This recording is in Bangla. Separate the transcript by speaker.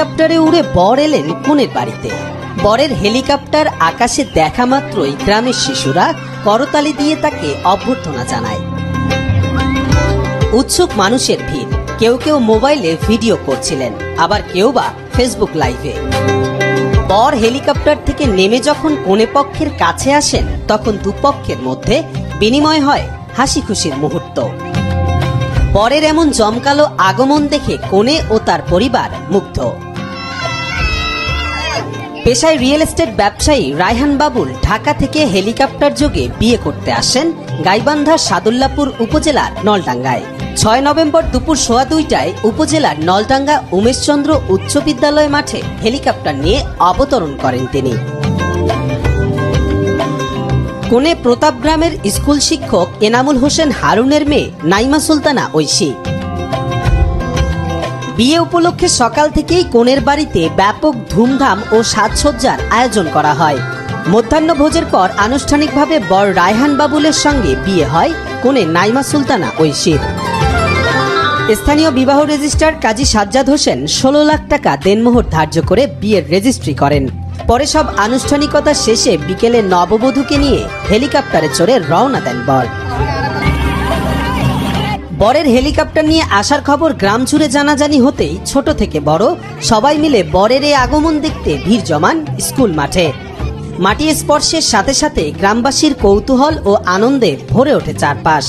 Speaker 1: হেলিকপ্টারে উড়ে বর এলেন কনের বাড়িতে। বরের হেলিকপ্টার আকাশে দেখা মাত্রই গ্রামের শিশুরা করতালি দিয়ে তাকে অভ্যর্থনা জানায়। উৎসুক মানুষের ভিড়, কেউ কেউ মোবাইলে ভিডিও করছিলেন, আবার কেউ বা ফেসবুক লাইভে। বর হেলিকপ্টার থেকে নেমে যখন কনে পক্ষের কাছে আসেন, তখন দুপক্ষের মধ্যে বিনিময় হয় হাসি খুশির মুহূর্ত। বরের এমন জমকালো আগমন দেখে কনে ও তার পরিবার মুগ্ধ। পেশায় রিয়েল এস্টেট ব্যবসায়ী রায়হান বাবুল ঢাকা থেকে হেলিকপ্টার যোগে বিয়ে করতে আসেন গাইবান্ধার সাদুল্লাপুর উপজেলার নলডাঙ্গায়। 6 নভেম্বর দুপুর 2:15টায় উপজেলার নলডাঙ্গা উমেশচন্দ্র উচ্চ বিদ্যালয় মাঠে হেলিকপ্টার নিয়ে অবতরণ করেন তিনি। কনে প্রতাপগ্রামের স্কুল শিক্ষক এনামুল হোসেন হারুনের মেয়ে নাইমা সুলতানা ঐশী। বিয়ে উপলক্ষে সকাল থেকেই কনের বাড়িতে ব্যাপক ধুমধাম ও সাজসজ্জার আয়োজন করা হয়। মধ্যাহ্নভোজের পর আনুষ্ঠানিকভাবে বর রায়হান বাবুলের সঙ্গে বিয়ে হয় কনে নাইমা সুলতানা ঐশীর। স্থানীয় বিবাহ রেজিস্ট্রার কাজী সাজ্জাদ হোসেন 16 লাখ টাকা দেনমোহর ধার্য করে বিয়ের রেজিস্ট্রি করেন। পরে সব আনুষ্ঠানিকতা শেষে বিকেলে নববধূকে নিয়ে হেলিকপ্টারে চড়ে রওনা দেন বর। বরের হেলিকপ্টার নিয়ে আসার খবর গ্রাম জুড়ে জানাজানি হতেই ছোট থেকে বড় সবাই মিলে বরের এই আগমন দেখতে ভিড় জমান স্কুল মাঠে। মাটি স্পর্শের সাথে সাথে গ্রামবাসীর কৌতূহল ও আনন্দে ভরে ওঠে চারপাশ।